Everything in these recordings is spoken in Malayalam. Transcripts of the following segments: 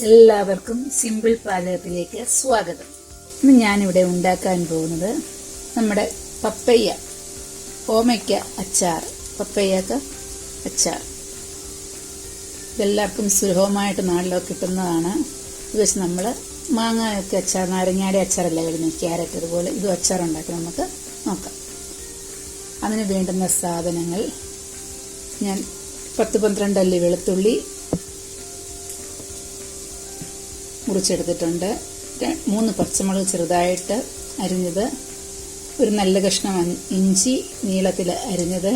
എല്ലാവർക്കും സിമ്പിൾ പാചകത്തിലേക്ക് സ്വാഗതം. ഇന്ന് ഞാനിവിടെ ഉണ്ടാക്കാൻ പോകുന്നത് നമ്മുടെ പപ്പയ്യ ഓമയ്ക്ക അച്ചാർ, പപ്പയ്യക്ക അച്ചാർ. ഇതെല്ലാവർക്കും സുലഭമായിട്ട് നാട്ടിലൊക്കെ കിട്ടുന്നതാണ്. ഇത് വെച്ച് നമ്മൾ മാങ്ങയൊക്കെ അച്ചാർ, നാരങ്ങാടി അച്ചാറല്ല വരുന്നത്, ക്യാരറ്റ്, അതുപോലെ ഇതും അച്ചാർ ഉണ്ടാക്കി നമുക്ക് നോക്കാം. അതിന് വേണ്ടുന്ന സാധനങ്ങൾ: ഞാൻ 10-12 അല്ലി വെളുത്തുള്ളി മുറിച്ചെടുത്തിട്ടുണ്ട്, 3 പച്ചമുളക് ചെറുതായിട്ട് അരിഞ്ഞത്, ഒരു നല്ല കഷ്ണം ഇഞ്ചി നീളത്തിൽ അരിഞ്ഞത്,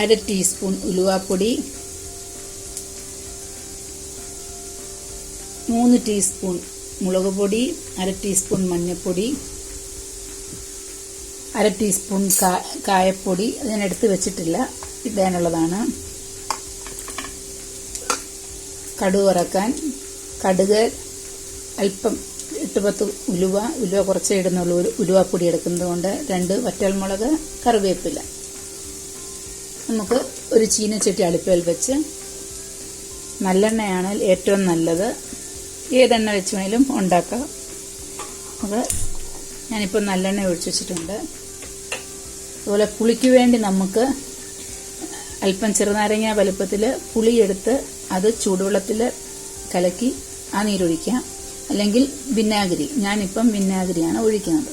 1/2 ടീസ്പൂൺ ഉലുവാപ്പൊടി, 3 ടീസ്പൂൺ മുളക് പൊടി, 1/2 ടീസ്പൂൺ മഞ്ഞൾപ്പൊടി, 1/2 ടീസ്പൂൺ കായപ്പൊടി. അത് ഞാൻ എടുത്ത് വെച്ചിട്ടില്ല, ഇടാനുള്ളതാണ്. കടുക് വറക്കാൻ കടുക് അല്പം 8-10 ഉലുവ കുറച്ചേ ഇടുന്നുള്ളൂ, ഉലുവാപ്പൊടി എടുക്കുന്നത് കൊണ്ട് 2 വറ്റൽമുളക്, കറിവേപ്പില. നമുക്ക് ഒരു ചീനച്ചട്ടി അടുപ്പിൽ വെച്ച്, നല്ലെണ്ണയാണ് ഏറ്റവും നല്ലത്, ഏതെണ്ണ വെച്ച് വേണമെങ്കിലും ഉണ്ടാക്കാം. അത് ഞാനിപ്പോൾ നല്ലെണ്ണ ഒഴിച്ച് വെച്ചിട്ടുണ്ട്. അതുപോലെ പുളിക്ക് വേണ്ടി നമുക്ക് അല്പം ചെറുനാരങ്ങ വലുപ്പത്തിൽ പുളിയെടുത്ത് അത് ചൂടുവെള്ളത്തിൽ കലക്കി ആ നീരൊഴിക്കാം, അല്ലെങ്കിൽ വിനാഗിരി. ഞാനിപ്പം വിനാഗിരിയാണ് ഒഴിക്കുന്നത്.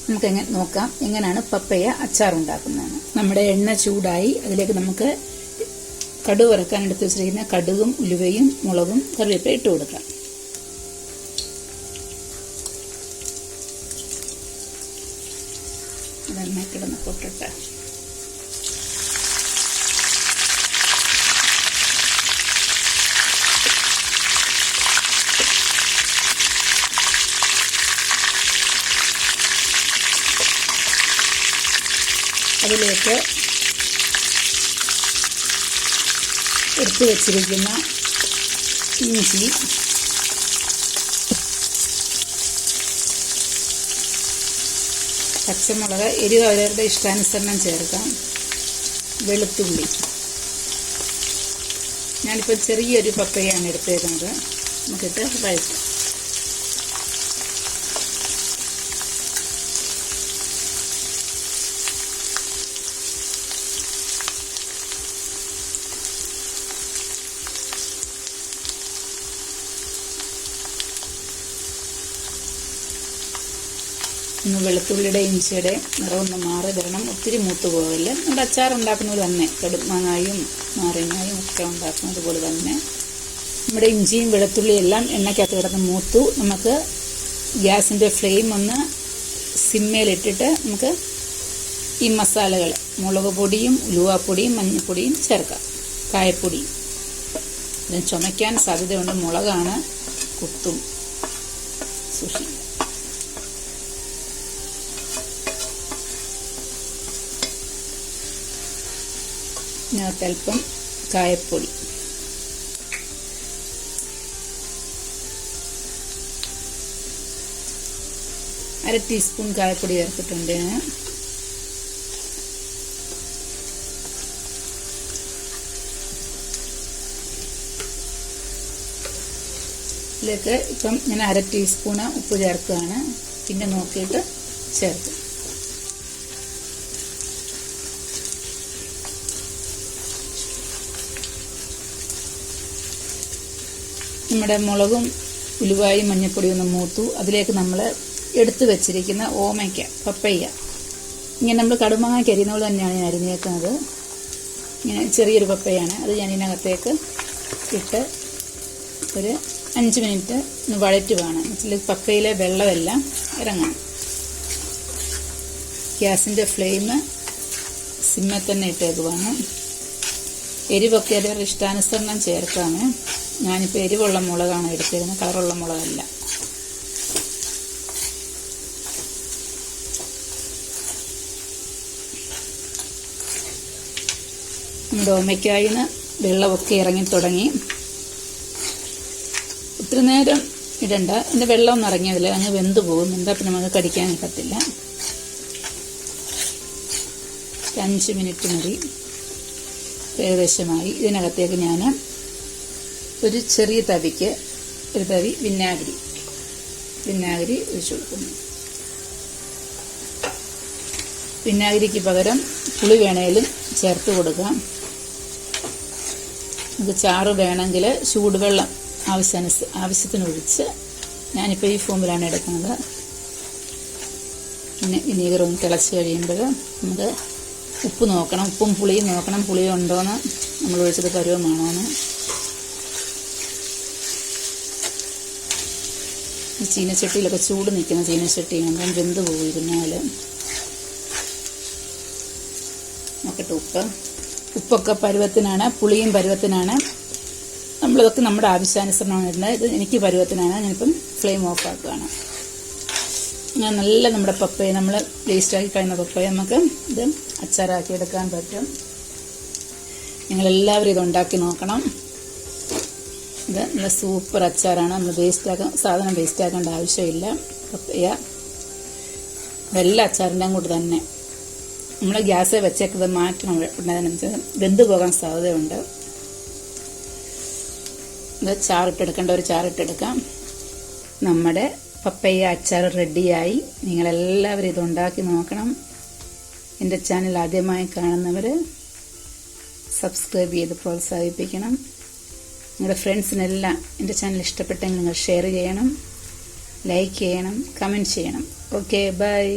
നമുക്ക് നോക്കാം എങ്ങനെയാണ് പപ്പയ്യ അച്ചാർ ഉണ്ടാക്കുന്നതെന്ന്. നമ്മുടെ എണ്ണ ചൂടായി, അതിലേക്ക് നമുക്ക് കടുക് വറക്കാൻ എടുത്ത് വെച്ചിരിക്കുന്ന കടുകും ഉലുവയും മുളകും കറിവേപ്പില ഇട്ട് കൊടുക്കാം. അതെണ്ണ കിടന്ന് പൊട്ടട്ടെ. അതിലേക്ക് എടുത്തു വച്ചിരിക്കുന്ന ഇഞ്ചി, പച്ചമുളക്, എരിവ് അവരവരുടെ ഇഷ്ടാനുസരണം ചേർക്കാം, വെളുത്തുള്ളി. ഞാനിപ്പോൾ ചെറിയൊരു പപ്പയാണ് എടുത്തേക്കുന്നത്. നമുക്കിട്ട് വഴറ്റാം. ഒന്ന് വെളുത്തുള്ളിയുടെ ഇഞ്ചിയുടെ നിറമൊന്ന് മാറി വരണം, ഒത്തിരി മൂത്ത് പോകില്ല. നമ്മുടെ അച്ചാർ ഉണ്ടാക്കുന്നത് തന്നെ, കടുമാങ്ങായും നാരങ്ങായും ഒക്കെ ഉണ്ടാക്കുന്നത് പോലെ തന്നെ നമ്മുടെ ഇഞ്ചിയും വെളുത്തുള്ളിയും എല്ലാം എണ്ണയ്ക്കകത്ത് കിടന്ന് മൂത്തു. നമുക്ക് ഗ്യാസിൻ്റെ ഫ്ലെയിം ഒന്ന് സിമ്മയിലിട്ടിട്ട് നമുക്ക് ഈ മസാലകൾ, മുളക് പൊടിയും ഉലുവാപ്പൊടിയും മഞ്ഞൾപ്പൊടിയും ചേർക്കാം, കായപ്പൊടി. ഇതിന് ചുമയ്ക്കാൻ സാധ്യതയുണ്ട്, മുളകാണ്, കുത്തും, സൂക്ഷിക്കുക. ഇതിനകത്തല്പം കായപ്പൊടി, അര ടീസ്പൂൺ കായപ്പൊടി ചേർത്തിട്ടുണ്ട്. ഇതിലേക്ക് ഇപ്പം ഞാൻ 1/2 ടീസ്പൂണ് ഉപ്പ് ചേർക്കുകയാണ്, പിന്നെ നോക്കിയിട്ട് ചേർക്കും. നമ്മുടെ മുളകും ഉലുവായും മഞ്ഞൾപ്പൊടിയും ഒന്ന് മൂത്തു. അതിലേക്ക് നമ്മൾ എടുത്തു വെച്ചിരിക്കുന്ന ഓമയ്ക്ക, പപ്പയ്യ, ഇങ്ങനെ നമ്മൾ കടുമാങ്ങ കരിയുന്ന പോലെ തന്നെയാണ് ഞാൻ അരിഞ്ഞേക്കുന്നത്. ഇങ്ങനെ ചെറിയൊരു പപ്പയാണ്. അത് ഞാൻ ഇതിനകത്തേക്ക് ഇട്ട് ഒരു 5 മിനിറ്റ് ഒന്ന് വഴറ്റുവാണ്. എന്നുവെച്ചാൽ പപ്പയിലെ വെള്ളമെല്ലാം ഇറങ്ങണം. ഗ്യാസിൻ്റെ ഫ്ലെയിം സിമ്മയിൽ തന്നെ ഇട്ടേക്കുവാണ്. എരിവൊക്കെ അവരുടെ ഇഷ്ടാനുസരണം ചേർക്കാണ്. ഞാനിപ്പോൾ എരിവുള്ള മുളകാണ് എടുത്തിരുന്നത്, കളറുള്ള മുളകല്ല. നമ്മുടെ ഓമയ്ക്കായിന്ന് വെള്ളമൊക്കെ ഇറങ്ങി തുടങ്ങി. ഒത്തിരി നേരം ഇടണ്ട, ഇതിൻ്റെ വെള്ളം ഒന്നും ഇറങ്ങിയതില്ല, അങ്ങ് വെന്ത് പോകും. എന്താ പിന്നെ നമുക്ക് കടിക്കാൻ പറ്റില്ല. 5 മിനിറ്റ് മതി. ഏകദേശമായി. ഇതിനകത്തേക്ക് ഞാൻ ഒരു ചെറിയ തവിക്ക് ഒരു തവി വിനാഗിരി ഒഴിച്ചു കൊടുക്കുന്നു. വിനാഗിരിക്ക് പകരം പുളി വേണേലും ചേർത്ത് കൊടുക്കാം. നമുക്ക് ചാറ് വേണമെങ്കിൽ ചൂടുവെള്ളം ആവശ്യത്തിന് ഒഴിച്ച്, ഞാനിപ്പോൾ ഈ ഫോമിലാണ് എടുക്കുന്നത്. പിന്നെ വിനീഗർ ഒന്ന് തിളച്ച് കഴിയുമ്പോൾ നമുക്ക് ഉപ്പ് നോക്കണം, ഉപ്പും പുളിയും നോക്കണം, പുളി ഉണ്ടോയെന്ന്, നമ്മൾ ഒഴിച്ചത് പരുവമാണോയെന്ന്. ഈ ചീനച്ചട്ടിയിലൊക്കെ ചൂട് നിൽക്കുന്ന ചീനച്ചട്ടിയാണ്, വെന്ത് പോയിരുന്നാൽ നോക്കട്ടെ. ഉപ്പൊക്കെ പരുവത്തിനാണ്, പുളിയും പരുവത്തിനാണ്. നമ്മളിതൊക്കെ നമ്മുടെ ആവശ്യാനുസരണമാണ് ഇടുന്നത്. ഇത് എനിക്ക് പരുവത്തിനാണ്. ഞാനിപ്പം ഫ്ലെയിം ഓഫ് ആക്കുകയാണ്. നല്ല നമ്മുടെ പപ്പയ, നമ്മൾ വേസ്റ്റാക്കി കഴിയുന്ന പപ്പയ നമുക്ക് ഇത് അച്ചാറാക്കി എടുക്കാൻ പറ്റും. നിങ്ങളെല്ലാവരും ഇത് ഉണ്ടാക്കി നോക്കണം. ഇത് നല്ല സൂപ്പർ അച്ചാറാണ്. നമ്മൾ സാധനം വേസ്റ്റാക്കേണ്ട ആവശ്യമില്ല. പപ്പയ എല്ലാ അച്ചാറിൻ്റെ കൂടെ തന്നെ നമ്മൾ ഗ്യാസ് വെച്ചേക്കുന്നത് മാറ്റണം. ഉണ്ടതിനനുസരിച്ച് വെന്ത് പോകാൻ സാധ്യതയുണ്ട്. ഇത് ചാറിട്ടെടുക്കേണ്ട ഒരു ചാറിട്ടെടുക്കാം. നമ്മുടെ പപ്പയ അച്ചാർ റെഡിയായി. നിങ്ങളെല്ലാവരും ഇത് ഉണ്ടാക്കി നോക്കണം. എൻ്റെ ചാനൽ ആദ്യമായി കാണുന്നവർ സബ്സ്ക്രൈബ് ചെയ്ത് പ്രോത്സാഹിപ്പിക്കണം. നിങ്ങളുടെ ഫ്രണ്ട്സിനെല്ലാം എൻ്റെ ചാനൽ ഇഷ്ടപ്പെട്ടെങ്കിൽ നിങ്ങൾ ഷെയർ ചെയ്യണം, ലൈക്ക് ചെയ്യണം, കമൻറ്റ് ചെയ്യണം. Okay, by.